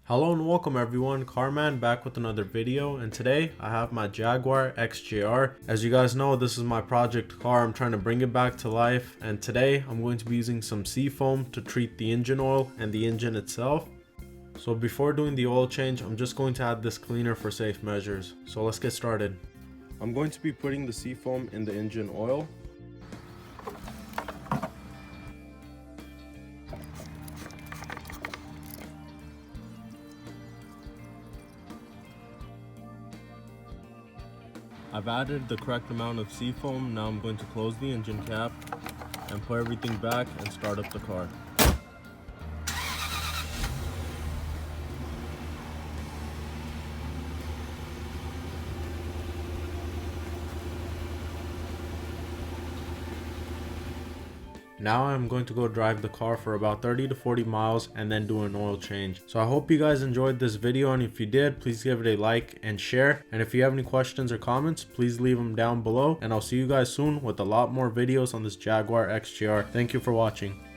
Hello and welcome everyone, Carman back with another video, and today I have my Jaguar XJR. As you guys know, this is my project car. I'm trying to bring it back to life, and today I'm going to be using some Seafoam to treat the engine oil and the engine itself. So before doing the oil change, I'm just going to add this cleaner for safe measures. So let's get started. I'm going to be putting the Seafoam in the engine oil. I've added the correct amount of Seafoam. Now I'm going to close the engine cap and put everything back and start up the car. Now I'm going to go drive the car for about 30 to 40 miles and then do an oil change. So I hope you guys enjoyed this video, and if you did, please give it a like and share. And if you have any questions or comments, please leave them down below, and I'll see you guys soon with a lot more videos on this Jaguar XJR. Thank you for watching.